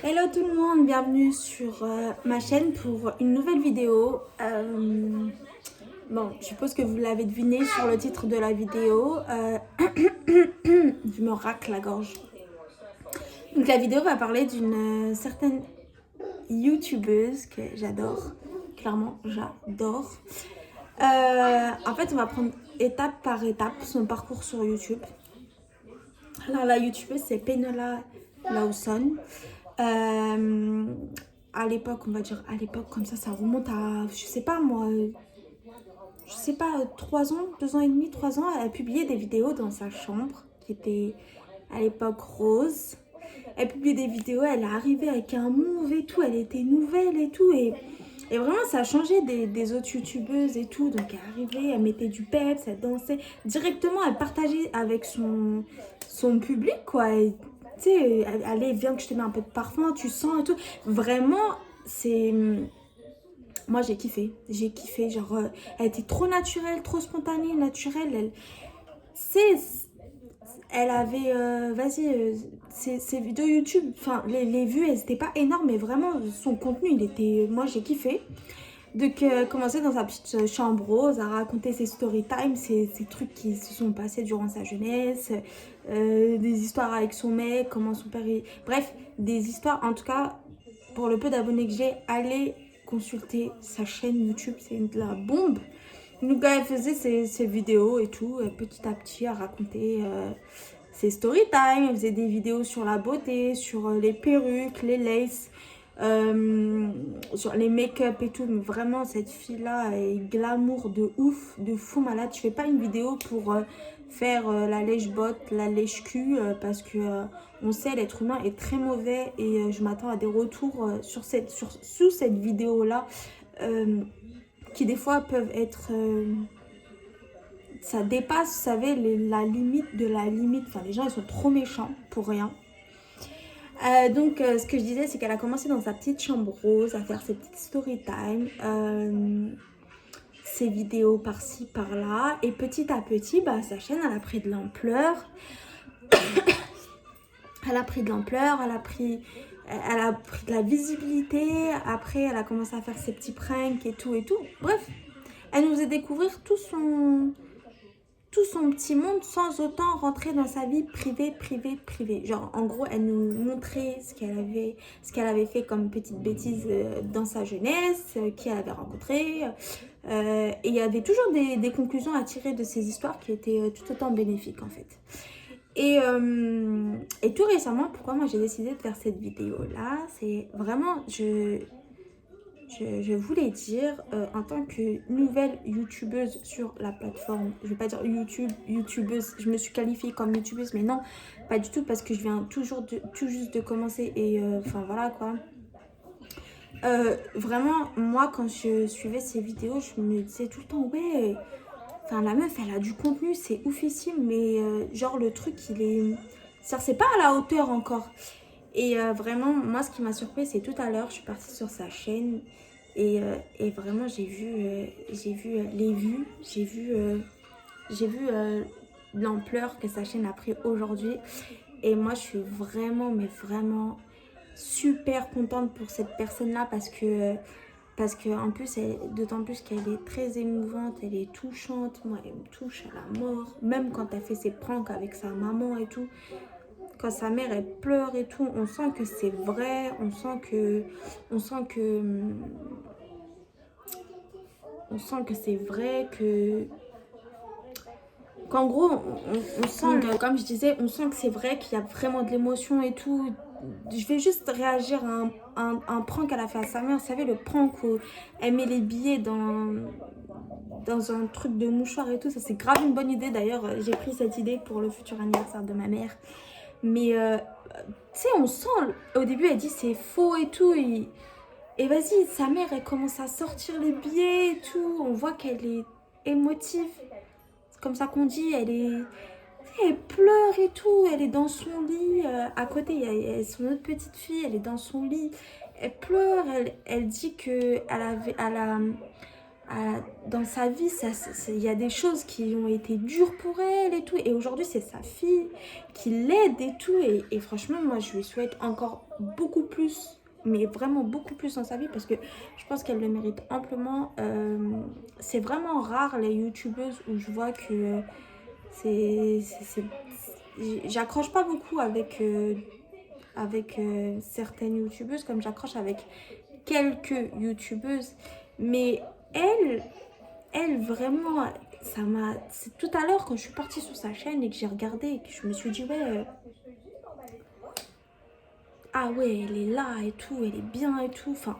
Hello tout le monde, bienvenue sur ma chaîne pour une nouvelle vidéo. Bon, je suppose que vous l'avez deviné sur le titre de la vidéo. Je me racle la gorge. Donc la vidéo va parler d'une certaine youtubeuse que j'adore. Clairement, j'adore. En fait, on va prendre étape par étape son parcours sur YouTube. Alors la youtubeuse, c'est Penola Lawson. À l'époque, on va dire à l'époque, comme ça remonte à, je sais pas moi, 3 ans, 2 ans et demi, 3 ans. Elle a publié des vidéos dans sa chambre, qui était à l'époque rose. Elle publiait des vidéos, elle est arrivée avec un move et tout, elle était nouvelle et tout. Et vraiment, ça a changé des autres youtubeuses et tout. Donc, elle est arrivée, elle mettait du peps, elle dansait. Directement, elle partageait avec son public, quoi. Et, tu sais, allez, viens que je te mets un peu de parfum, tu sens et tout. Vraiment, c'est... Moi, j'ai kiffé. J'ai kiffé. Genre, elle était trop naturelle, trop spontanée, naturelle. Elle avait, ses vidéos YouTube, enfin, les vues, elles n'étaient pas énormes, mais vraiment, son contenu, moi, j'ai kiffé. Donc, commencer dans sa petite chambre rose à raconter ses story time, ces trucs qui se sont passés durant sa jeunesse, des histoires avec son mec, comment son père est... Bref, des histoires, en tout cas, pour le peu d'abonnés que j'ai, allez consulter sa chaîne YouTube, c'est de la bombe. Donc, elle faisait ses vidéos et tout, petit à petit, à raconter ses story time. Elle faisait des vidéos sur la beauté, sur les perruques, les laces, sur les make-up et tout. Mais vraiment, cette fille-là est glamour de ouf, de fou malade. Je fais pas une vidéo pour faire la lèche-botte, la lèche-cul, parce que on sait, l'être humain est très mauvais et je m'attends à des retours sous cette vidéo-là. Qui des fois peuvent être... ça dépasse, vous savez, la limite de la limite. Enfin, les gens, ils sont trop méchants pour rien. Donc, ce que je disais, c'est qu'elle a commencé dans sa petite chambre rose à faire ses petites story time, ses vidéos par-ci, par-là. Et petit à petit, bah, sa chaîne, elle a pris de l'ampleur. Elle a pris de l'ampleur, elle a pris de la visibilité. Après, elle a commencé à faire ses petits pranks et tout et tout. Bref, elle nous faisait découvrir tout son petit monde sans autant rentrer dans sa vie privée. Genre, en gros, elle nous montrait ce qu'elle avait fait comme petite bêtise dans sa jeunesse, qui elle avait rencontré. Et il y avait toujours des conclusions à tirer de ces histoires qui étaient tout autant bénéfiques, en fait. Et tout récemment, pourquoi moi j'ai décidé de faire cette vidéo-là, c'est vraiment, je voulais dire, en tant que nouvelle youtubeuse sur la plateforme, je vais pas dire youtubeuse, je me suis qualifiée comme youtubeuse, mais non, pas du tout, parce que je viens tout juste de commencer et enfin voilà quoi. Vraiment, moi quand je suivais ces vidéos, je me disais tout le temps, ouais, enfin la meuf elle a du contenu, c'est oufissime, mais genre le truc c'est pas à la hauteur encore. Et vraiment, moi, ce qui m'a surpris, c'est tout à l'heure, je suis partie sur sa chaîne et vraiment, j'ai vu les vues, j'ai vu l'ampleur que sa chaîne a pris aujourd'hui. Et moi, je suis vraiment, mais vraiment super contente pour cette personne-là parce que en plus, d'autant plus qu'elle est très émouvante, elle est touchante. Moi, elle me touche à la mort. Même quand elle fait ses pranks avec sa maman et tout. Quand sa mère elle pleure et tout, on sent que c'est vrai, on sent que c'est vrai, qu'en gros on sent comme je disais, on sent que c'est vrai, qu'il y a vraiment de l'émotion et tout. Je vais juste réagir à un prank qu'elle a fait à sa mère. Vous savez, le prank où elle met les billets dans un truc de mouchoir et tout. Ça, c'est grave une bonne idée. D'ailleurs, j'ai pris cette idée pour le futur anniversaire de ma mère. Mais tu sais, on sent, au début elle dit c'est faux et tout, et vas-y, sa mère elle commence à sortir les billets et tout, on voit qu'elle est émotive, c'est comme ça qu'on dit, elle pleure et tout, elle est dans son lit, à côté il y a son autre petite fille, elle est dans son lit, elle pleure, elle dit que dans sa vie, il y a des choses qui ont été dures pour elle et tout. Et aujourd'hui, c'est sa fille qui l'aide et tout. Et franchement, moi, je lui souhaite encore beaucoup plus, mais vraiment beaucoup plus dans sa vie parce que je pense qu'elle le mérite amplement. C'est vraiment rare les youtubeuses où je vois que j'accroche pas beaucoup avec certaines youtubeuses comme j'accroche avec quelques youtubeuses. Mais elle, elle vraiment, ça m'a. C'est tout à l'heure quand je suis partie sur sa chaîne et que j'ai regardé et que je me suis dit, ouais, ah ouais, elle est là et tout, elle est bien et tout. Enfin,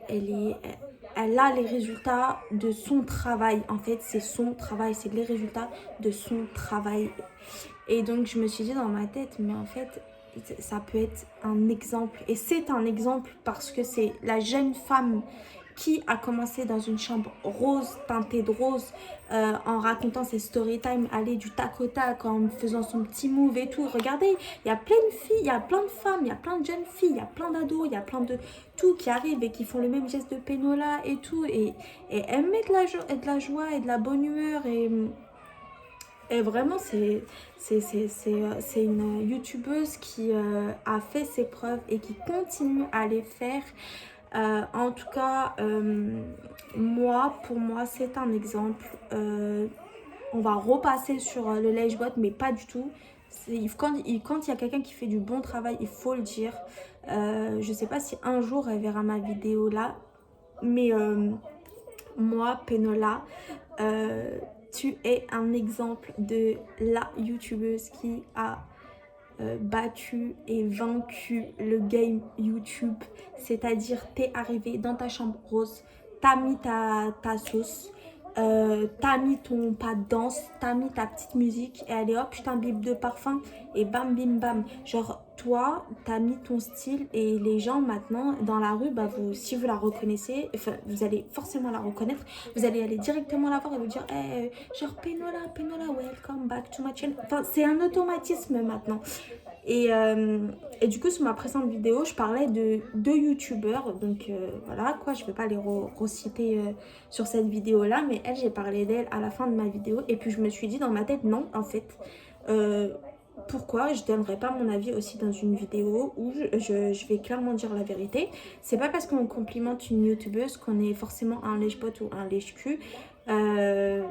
elle est. Elle a les résultats de son travail. En fait, c'est son travail, c'est les résultats de son travail. Et donc, je me suis dit dans ma tête, mais en fait, ça peut être un exemple. Et c'est un exemple parce que c'est la jeune femme qui a commencé dans une chambre rose, teintée de rose, en racontant ses story time, aller du tac au tac, en faisant son petit move et tout. Regardez, il y a plein de filles, il y a plein de femmes, il y a plein de jeunes filles, il y a plein d'ados, il y a plein de tout qui arrivent et qui font le même geste de Penola et tout. Et elles mettent de la joie et de la bonne humeur et vraiment, c'est une youtubeuse qui a fait ses preuves et qui continue à les faire. En tout cas, pour moi, c'est un exemple. On va repasser sur le lèche-botte, mais pas du tout. Quand il y a quelqu'un qui fait du bon travail, il faut le dire. Je sais pas si un jour elle verra ma vidéo là, mais moi, Penola, tu es un exemple de la youtubeuse qui a battu et vaincu le game YouTube. C'est-à-dire, t'es arrivé dans ta chambre rose, t'as mis ta sauce, t'as mis ton pas de danse, t'as mis ta petite musique et allez hop, je t'imbibe de parfum et bam bim bam. Genre, toi, t'as mis ton style et les gens maintenant dans la rue, bah si vous la reconnaissez, enfin, vous allez forcément la reconnaître, vous allez aller directement la voir et vous dire, hey, genre Penola, welcome back to my channel. Enfin, c'est un automatisme maintenant. Et du coup, sur ma précédente vidéo, je parlais de deux youtubeurs. Donc voilà, quoi, je ne vais pas les reciter sur cette vidéo-là. Mais elle, j'ai parlé d'elle à la fin de ma vidéo. Et puis je me suis dit dans ma tête, non, en fait, pourquoi je ne donnerais pas mon avis aussi dans une vidéo où je vais clairement dire la vérité. C'est pas parce qu'on complimente une youtubeuse qu'on est forcément un lèche-botte ou un lèche-cul. Mais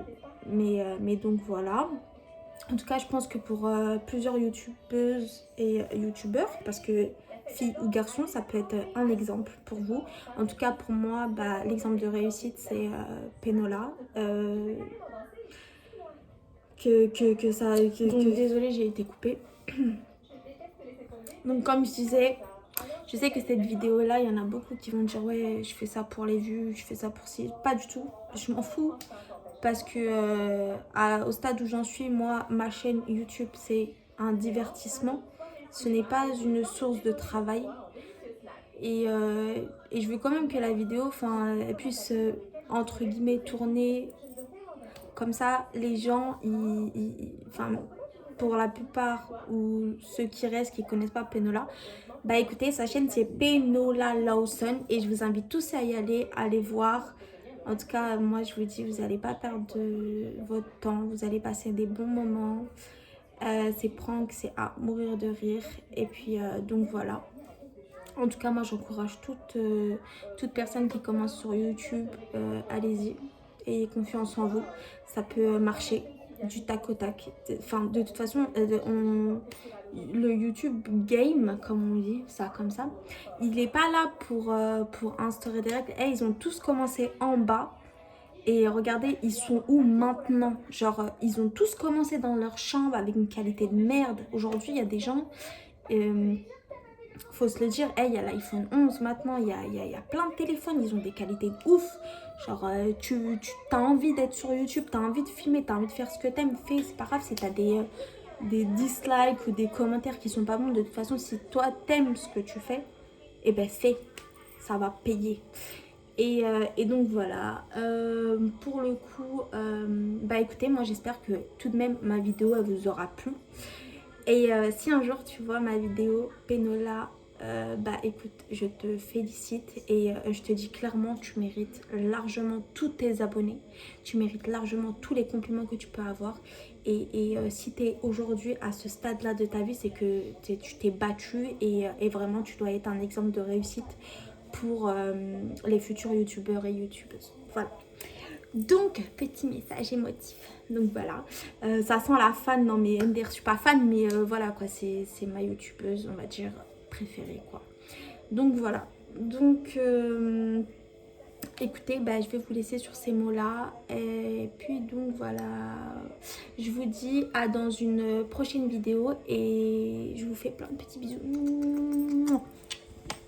donc voilà. En tout cas, je pense que pour plusieurs youtubeuses et youtubeurs, parce que fille ou garçon, ça peut être un exemple pour vous. En tout cas, pour moi, l'exemple de réussite, c'est Penola. Donc, désolée, j'ai été coupée. Donc, comme je disais, je sais que cette vidéo-là, il y en a beaucoup qui vont dire « Ouais, je fais ça pour les vues, je fais ça pour ci. » Pas du tout, je m'en fous. Parce que au stade où j'en suis, moi, ma chaîne YouTube, c'est un divertissement. Ce n'est pas une source de travail. Et je veux quand même que la vidéo elle puisse, entre guillemets, tourner comme ça. Les gens, pour la plupart, ou ceux qui restent, qui ne connaissent pas Penola, écoutez, sa chaîne, c'est Penola Lawson. Et je vous invite tous à y aller voir. En tout cas, moi, je vous dis, vous n'allez pas perdre votre temps. Vous allez passer des bons moments. C'est prank, c'est à mourir de rire. Et puis, donc voilà. En tout cas, moi, j'encourage toute personne qui commence sur YouTube. Allez-y. Ayez confiance en vous. Ça peut marcher du tac au tac. Enfin, de toute façon, le YouTube game, comme on dit, ça comme ça, il n'est pas là pour instaurer des règles. Ils ont tous commencé en bas. Et regardez, ils sont où maintenant? Genre, ils ont tous commencé dans leur chambre avec une qualité de merde. Aujourd'hui, il y a des gens, faut se le dire, il y a l'iPhone 11 maintenant, il y a plein de téléphones, ils ont des qualités de ouf. Genre, tu as envie d'être sur YouTube, tu as envie de filmer, tu as envie de faire ce que tu aimes, fais, c'est pas grave si tu as des dislikes ou des commentaires qui sont pas bons. De toute façon, si toi t'aimes ce que tu fais, fais, ça va payer. Et donc voilà, pour le coup, écoutez, moi j'espère que tout de même ma vidéo elle vous aura plu. Et si un jour tu vois ma vidéo Penola Bah écoute, je te félicite et je te dis clairement, tu mérites largement tous tes abonnés. Tu mérites largement tous les compliments que tu peux avoir. Et si tu es aujourd'hui à ce stade-là de ta vie, c'est que tu t'es battu et vraiment tu dois être un exemple de réussite pour les futurs youtubeurs et youtubeuses. Voilà. Donc, petit message émotif. Donc voilà, ça sent la fan. Non mais MDR, je suis pas fan, mais voilà quoi, c'est ma youtubeuse, on va dire, préférée quoi. Donc voilà. Donc, écoutez, bah, je vais vous laisser sur ces mots-là. Et puis donc voilà, je vous dis à dans une prochaine vidéo et je vous fais plein de petits bisous.